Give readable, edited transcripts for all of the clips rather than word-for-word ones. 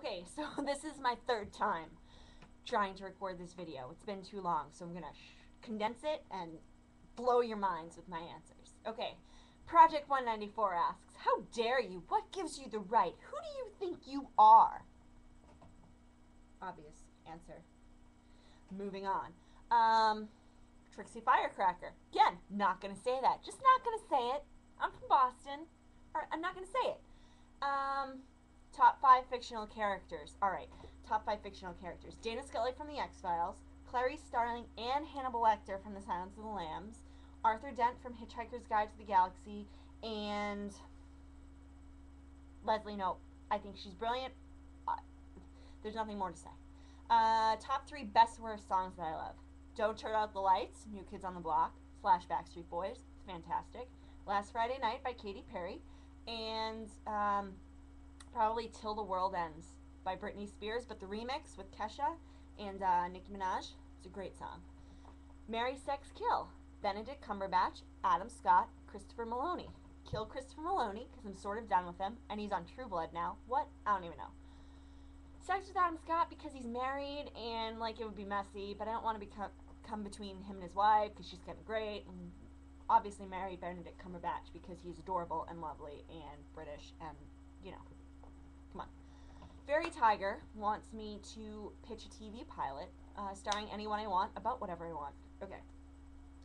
Okay, so this is my third time trying to record this video. It's been too long, so I'm gonna condense it and blow your minds with my answers. Okay, Project 194 asks, how dare you? What gives you the right? Who do you think you are? Obvious answer. Moving on. Trixie Firecracker. Again, not gonna say that. Just not gonna say it. I'm from Boston. Or I'm not gonna say it. Top 5 fictional characters. Alright, top 5 fictional characters. Dana Scully from The X-Files, Clarice Starling and Hannibal Lecter from The Silence of the Lambs, Arthur Dent from Hitchhiker's Guide to the Galaxy, and Leslie Knope. I think she's brilliant. There's nothing more to say. Top 3 best worst songs that I love. Don't Turn Out the Lights, New Kids on the Block, / Backstreet Boys. It's fantastic. Last Friday Night by Katy Perry. And probably Till the World Ends by Britney Spears, but the remix with Kesha and Nicki Minaj. It's a great song. Marry, Sex, Kill. Benedict Cumberbatch, Adam Scott, Christopher Maloney. Kill Christopher Maloney because I'm sort of done with him, and he's on True Blood now. What? I don't even know. Sex with Adam Scott because he's married and like it would be messy, but I don't want to come between him and his wife because she's kind of great. And obviously marry Benedict Cumberbatch because he's adorable and lovely and British and, you know, come on. Fairy Tiger wants me to pitch a TV pilot starring anyone I want about whatever I want. Okay.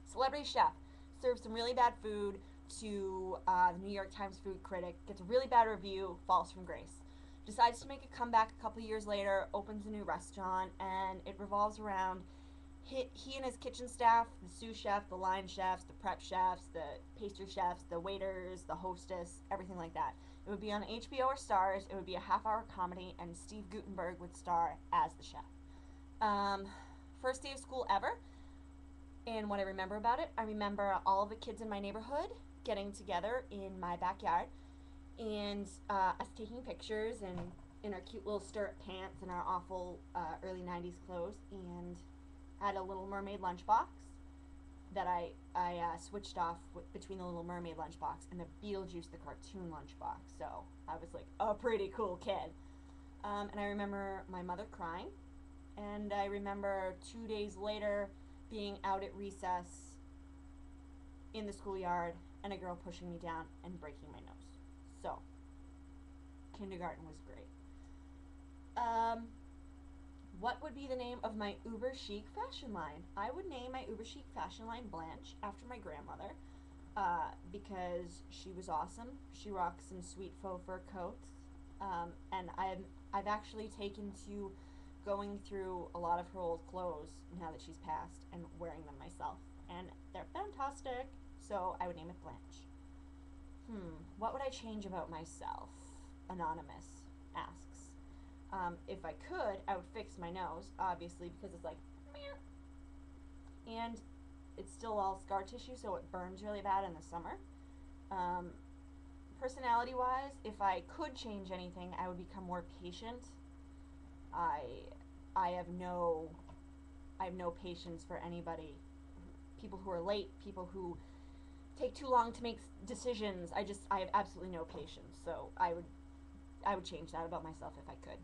Celebrity Chef serves some really bad food to the New York Times food critic, gets a really bad review, falls from grace. Decides to make a comeback a couple years later, opens a new restaurant, and it revolves around he and his kitchen staff, the sous chef, the line chefs, the prep chefs, the pastry chefs, the waiters, the hostess, everything like that. It would be on HBO or Starz. It would be a half-hour comedy, and Steve Guttenberg would star as the chef. First day of school ever, and what I remember about it, I remember all of the kids in my neighborhood getting together in my backyard, and us taking pictures and in our cute little stirrup pants and our awful early 90s clothes, and had a Little Mermaid lunchbox that I switched off between the Little Mermaid lunchbox and the Beetlejuice the cartoon lunchbox. So I was like a pretty cool kid. And I remember my mother crying, and I remember 2 days later being out at recess in the schoolyard and a girl pushing me down and breaking my nose. So kindergarten was great. What would be the name of my uber chic fashion line? I would name my uber chic fashion line Blanche after my grandmother because she was awesome. She rocks some sweet faux fur coats, and I've actually taken to going through a lot of her old clothes now that she's passed and wearing them myself, and they're fantastic. So I would name it Blanche. What would I change about myself? Anonymous asks. If I could, I would fix my nose, obviously, because it's like, and it's still all scar tissue, so it burns really bad in the summer. Personality-wise, if I could change anything, I would become more patient. I have no patience for anybody. People who are late, people who take too long to make decisions. I have absolutely no patience. So I would change that about myself if I could.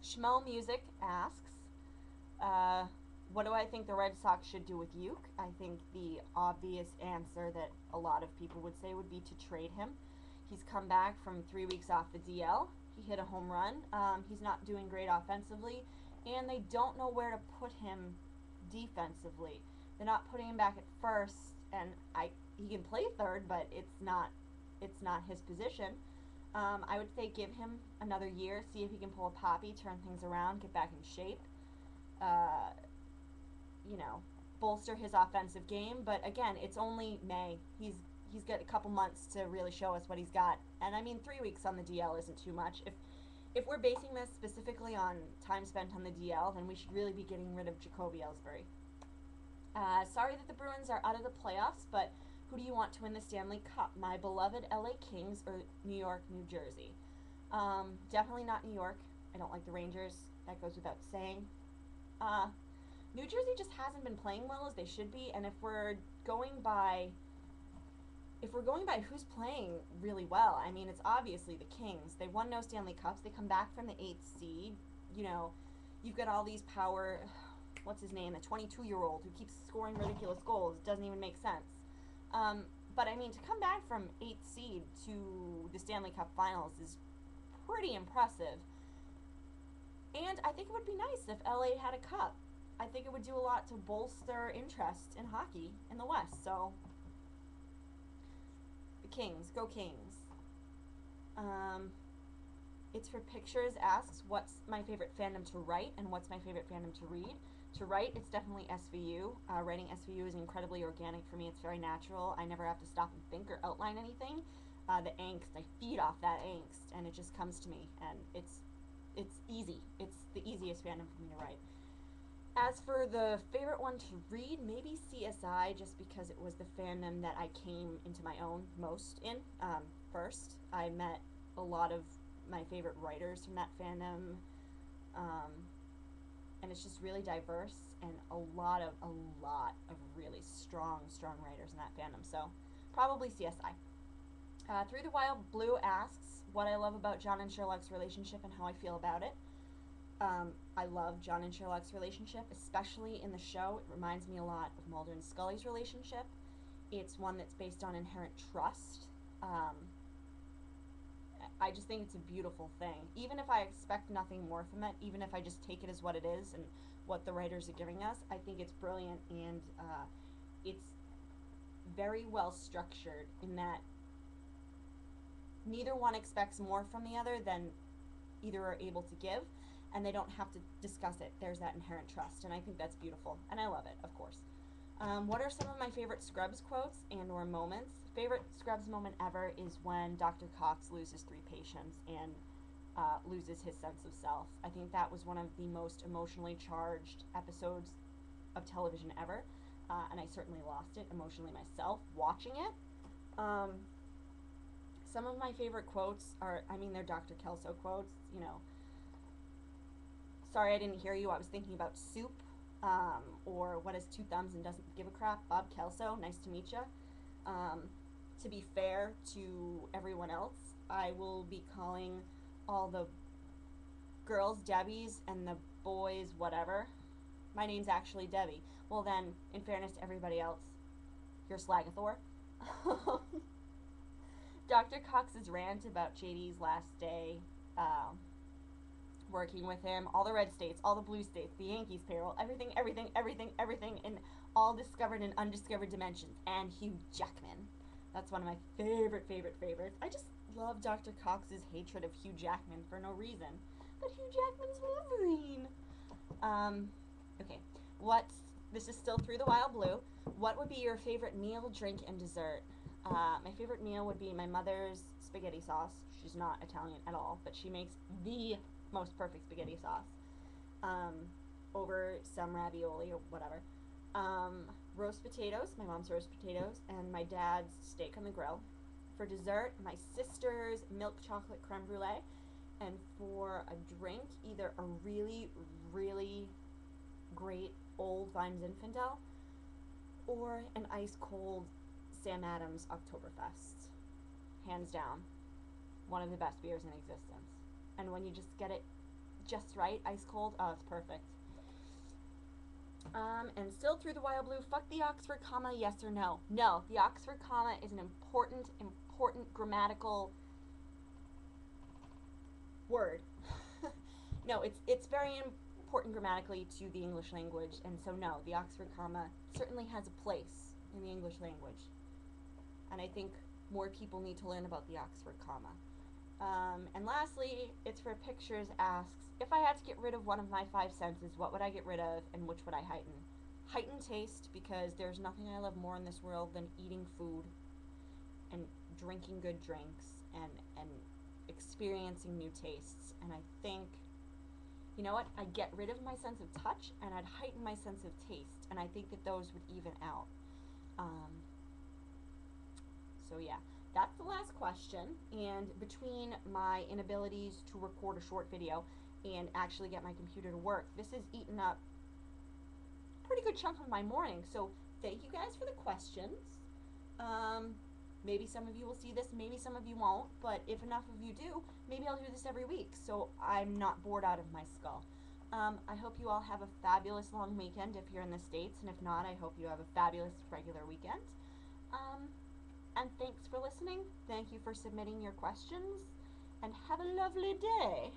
Schmo Music asks, what do I think the Red Sox should do with Uke? I think the obvious answer that a lot of people would say would be to trade him. He's come back from 3 weeks off the DL. He hit a home run. He's not doing great offensively, and they don't know where to put him defensively. They're not putting him back at first, and he can play third, but it's not his position. I would say give him another year, see if he can pull a Poppy, turn things around, get back in shape. Bolster his offensive game. But again, it's only May. He's got a couple months to really show us what he's got. And I mean, 3 weeks on the DL isn't too much. If we're basing this specifically on time spent on the DL, then we should really be getting rid of Jacoby Ellsbury. Sorry that the Bruins are out of the playoffs, but who do you want to win the Stanley Cup? My beloved LA Kings or New York, New Jersey? Definitely not New York. I don't like the Rangers. That goes without saying. New Jersey just hasn't been playing well as they should be, and if we're going by if we're going by who's playing really well, I mean, it's obviously the Kings. They won no Stanley Cups. They come back from the 8th seed. You know, you've got all these power. What's his name? The 22-year-old who keeps scoring ridiculous goals. Doesn't even make sense. But I mean, to come back from 8th seed to the Stanley Cup Finals is pretty impressive. And I think it would be nice if LA had a cup. I think it would do a lot to bolster interest in hockey in the West. So, the Kings, go Kings. It's for Pictures asks, what's my favorite fandom to write and what's my favorite fandom to read? To write, it's definitely SVU. Writing SVU is incredibly organic for me. It's very natural. I never have to stop and think or outline anything. The angst, I feed off that angst, and it just comes to me, and it's easy. It's the easiest fandom for me to write. As for the favorite one to read, maybe CSI, just because it was the fandom that I came into my own most in first. I met a lot of my favorite writers from that fandom, and it's just really diverse and a lot of really strong writers in that fandom. So probably CSI. Through the Wild Blue asks what I love about John and Sherlock's relationship and how I feel about it. I love John and Sherlock's relationship, especially in the show. It reminds me a lot of Mulder and Scully's relationship. It's one that's based on inherent trust. I just think it's a beautiful thing. Even if I expect nothing more from it, even if I just take it as what it is and what the writers are giving us, I think it's brilliant, and it's very well structured in that neither one expects more from the other than either are able to give, and they don't have to discuss it. There's that inherent trust, and I think that's beautiful, and I love it, of course. What are some of my favorite Scrubs quotes and or moments? Favorite Scrubs moment ever is when Dr. Cox loses 3 patients and loses his sense of self. I think that was one of the most emotionally charged episodes of television ever, and I certainly lost it emotionally myself watching it. Some of my favorite quotes are, I mean, they're Dr. Kelso quotes, you know. Sorry I didn't hear you, I was thinking about soup, or what has 2 thumbs and doesn't give a crap, Bob Kelso, nice to meet you. To be fair to everyone else, I will be calling all the girls Debbies and the boys whatever. My name's actually Debbie. Well then, in fairness to everybody else, you're Slagathor. Dr. Cox's rant about JD's last day, working with him, all the red states, all the blue states, the Yankees payroll, everything in all discovered and undiscovered dimensions, and Hugh Jackman. That's one of my favorites. I just love Dr. Cox's hatred of Hugh Jackman for no reason. But Hugh Jackman's Wolverine. Okay. This is still Through the Wild Blue. What would be your favorite meal, drink, and dessert? My favorite meal would be my mother's spaghetti sauce. She's not Italian at all, but she makes the most perfect spaghetti sauce. Over some ravioli or whatever. Roast potatoes, my mom's roast potatoes, and my dad's steak on the grill. For dessert, my sister's milk chocolate creme brulee. And for a drink, either a really great old Vine Zinfandel or an ice cold Sam Adams Oktoberfest. Hands down, one of the best beers in existence. And when you just get it just right, ice cold, oh, it's perfect. And still Through the Wild Blue, fuck the Oxford comma, yes or no? No, the Oxford comma is an important grammatical word. No, it's very important grammatically to the English language, and so no, the Oxford comma certainly has a place in the English language. And I think more people need to learn about the Oxford comma. And lastly, It's for Pictures asks, if I had to get rid of one of my 5 senses, what would I get rid of and which would I heighten? Heighten taste, because there's nothing I love more in this world than eating food and drinking good drinks and experiencing new tastes. And I think, you know what, I'd get rid of my sense of touch and I'd heighten my sense of taste, and I think that those would even out. So yeah. That's the last question, and between my inabilities to record a short video and actually get my computer to work, this has eaten up a pretty good chunk of my morning, so thank you guys for the questions. Maybe some of you will see this, maybe some of you won't, but if enough of you do, maybe I'll do this every week so I'm not bored out of my skull. I hope you all have a fabulous long weekend if you're in the States, and if not, I hope you have a fabulous regular weekend. And thanks for listening. Thank you for submitting your questions, and have a lovely day.